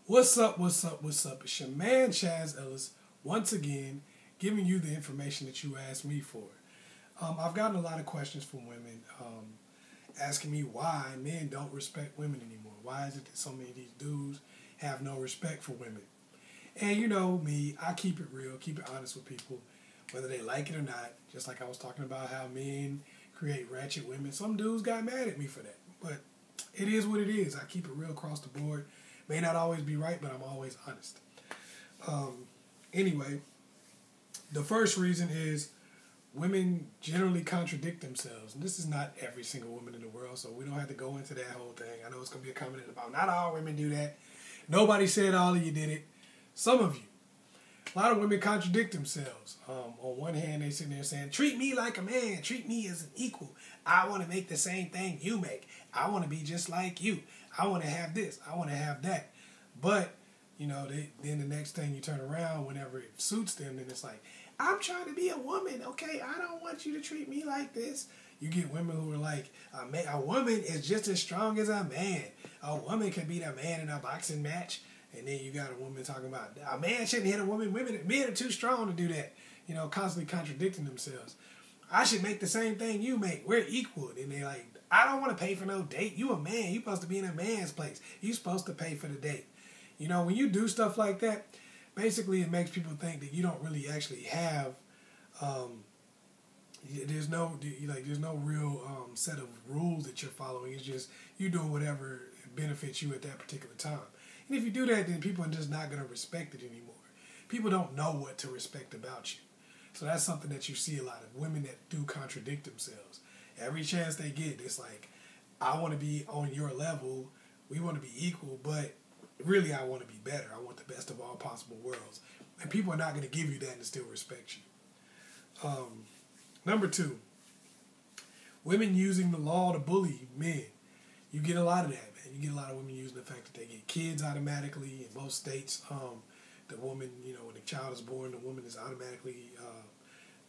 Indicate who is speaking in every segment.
Speaker 1: What's up, what's up, what's up? It's your man, Chaz Ellis, once again, giving you the information that you asked me for. I've gotten a lot of questions from women asking me why men don't respect women anymore. Why is it that so many of these dudes have no respect for women? And you know me, I keep it real, keep it honest with people, whether they like it or not. Just like I was talking about how men create ratchet women. Some dudes got mad at me for that. But it is what it is. I keep it real across the board. May not always be right, but I'm always honest. Anyway, the first reason is women generally contradict themselves. And this is not every single woman in the world, so we don't have to go into that whole thing. I know it's going to be a comment about not all women do that. Nobody said all of you did it. Some of you. A lot of women contradict themselves. On one hand, they sitting there saying, treat me like a man. Treat me as an equal. I want to make the same thing you make. I want to be just like you. I want to have this. I want to have that. But, you know, then the next thing you turn around, whenever it suits them, then it's like, I'm trying to be a woman, okay? I don't want you to treat me like this. You get women who are like, a woman is just as strong as a man. A woman can beat a man in a boxing match. And then you got a woman talking about, a man shouldn't hit a woman. Men are too strong to do that. You know, constantly contradicting themselves. I should make the same thing you make. We're equal. And they're like, I don't want to pay for no date. You a man. You supposed to be in a man's place. You supposed to pay for the date. You know, when you do stuff like that, basically it makes people think that you don't really actually have, there's no real set of rules that you're following. It's just you doing whatever benefits you at that particular time. And if you do that, then people are just not going to respect it anymore. People don't know what to respect about you. So that's something that you see a lot of women that do contradict themselves. Every chance they get, it's like, I want to be on your level. We want to be equal, but really I want to be better. I want the best of all possible worlds. And people are not going to give you that and still respect you. Number two, women using the law to bully men. You get a lot of that, man. You get a lot of women using the fact that they get kids automatically. In most states, the woman, you know, when the child is born, the woman is automatically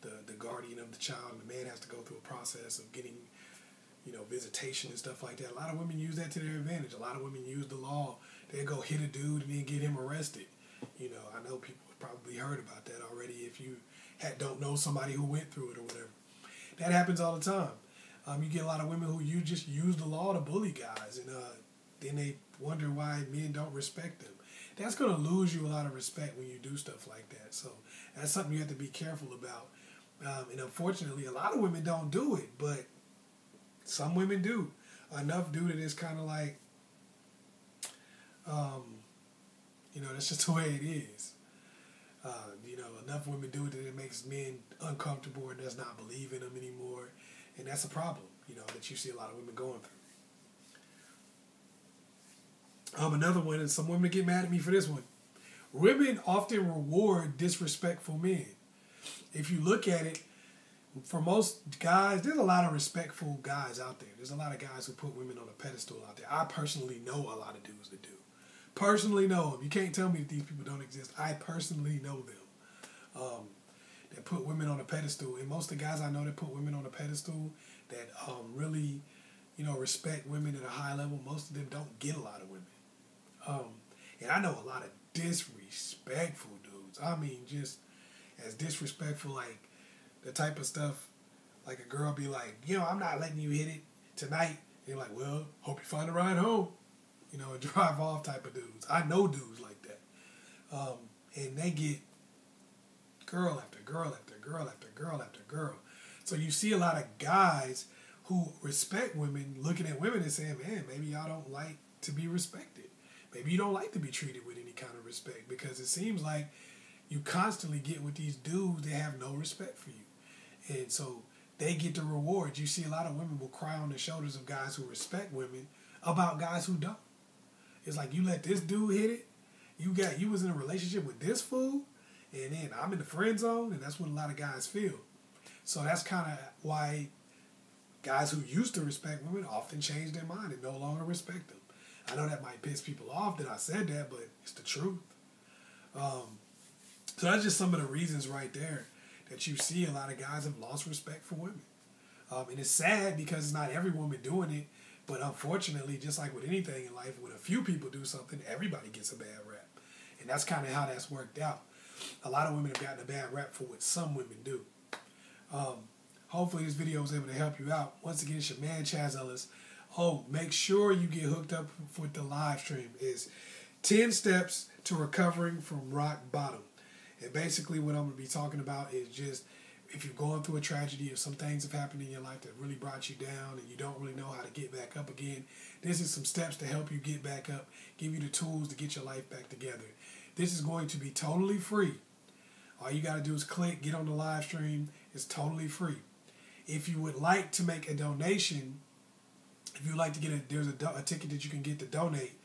Speaker 1: the guardian of the child, and the man has to go through a process of getting, you know, visitation and stuff like that. A lot of women use that to their advantage. A lot of women use the law. They go hit a dude and then get him arrested. You know, I know people have probably heard about that already if you don't know somebody who went through it or whatever. That happens all the time. You get a lot of women who you just use the law to bully guys, and then they wonder why men don't respect them. That's going to lose you a lot of respect when you do stuff like that. So that's something you have to be careful about. And unfortunately, a lot of women don't do it, but some women do. Enough do that it's kind of like, you know, that's just the way it is. You know, enough women do it that it makes men uncomfortable and does not believe in them anymore. And that's a problem, you know, that you see a lot of women going through. Another one, and some women get mad at me for this one. Women often reward disrespectful men. If you look at it, for most guys, there's a lot of respectful guys out there. There's a lot of guys who put women on a pedestal out there. I personally know a lot of dudes that do. Personally know them. You can't tell me that these people don't exist. I personally know them. That put women on a pedestal. And most of the guys I know that put women on a pedestal that really, you know, respect women at a high level, most of them don't get a lot of women. And I know a lot of disrespectful dudes. I mean, just as disrespectful, like the type of stuff, like a girl be like, you know, I'm not letting you hit it tonight. And you're like, well, hope you find a ride home. You know, a drive off type of dudes. I know dudes like that. And they get girl after girl after girl after girl after girl. So you see a lot of guys who respect women looking at women and saying, man, maybe y'all don't like to be respected. Maybe you don't like to be treated with any kind of respect, because it seems like you constantly get with these dudes that have no respect for you. And so they get the rewards. You see a lot of women will cry on the shoulders of guys who respect women about guys who don't. It's like, you let this dude hit it. You was in a relationship with this fool, and then I'm in the friend zone, and that's what a lot of guys feel. So that's kind of why guys who used to respect women often change their mind and no longer respect them. I know that might piss people off that I said that, but it's the truth. So that's just some of the reasons right there that you see a lot of guys have lost respect for women. And it's sad because it's not every woman doing it, But unfortunately, just like with anything in life, when a few people do something, everybody gets a bad rap. And that's kind of how that's worked out. A lot of women have gotten a bad rap for what some women do. Hopefully this video was able to help you out. Once again, it's your man, Chaz Ellis. Oh, make sure you get hooked up with the live stream. It's 10 steps to recovering from rock bottom. And basically what I'm going to be talking about is just if you're going through a tragedy or some things have happened in your life that really brought you down and you don't really know how to get back up again, this is some steps to help you get back up, give you the tools to get your life back together. This is going to be totally free. All you got to do is click, get on the live stream. It's totally free. If you would like to make a donation, if you would like to get there's a ticket that you can get to donate.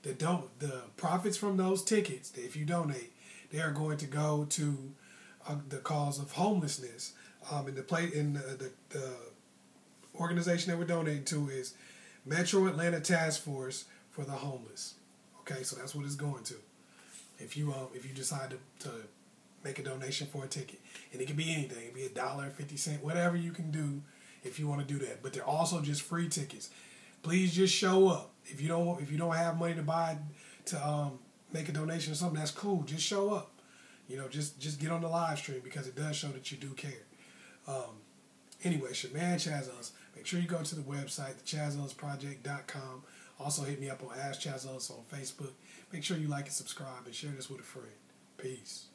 Speaker 1: The profits from those tickets, if you donate, they are going to go to the cause of homelessness. And the organization that we're donating to is Metro Atlanta Task Force for the Homeless. Okay, so that's what it's going to. If you decide to make a donation for a ticket, and it can be anything, it can be $1, 50 cents, whatever you can do if you want to do that. But they're also just free tickets. Please just show up. If you don't have money to buy to make a donation or something, that's cool. Just show up. You know, just get on the live stream because it does show that you do care. Anyway, it's your man Chaz Ellis. Make sure you go to the website, thechazzellisproject.com. Also hit me up on askchazzellis on Facebook. Make sure you like and subscribe and share this with a friend. Peace.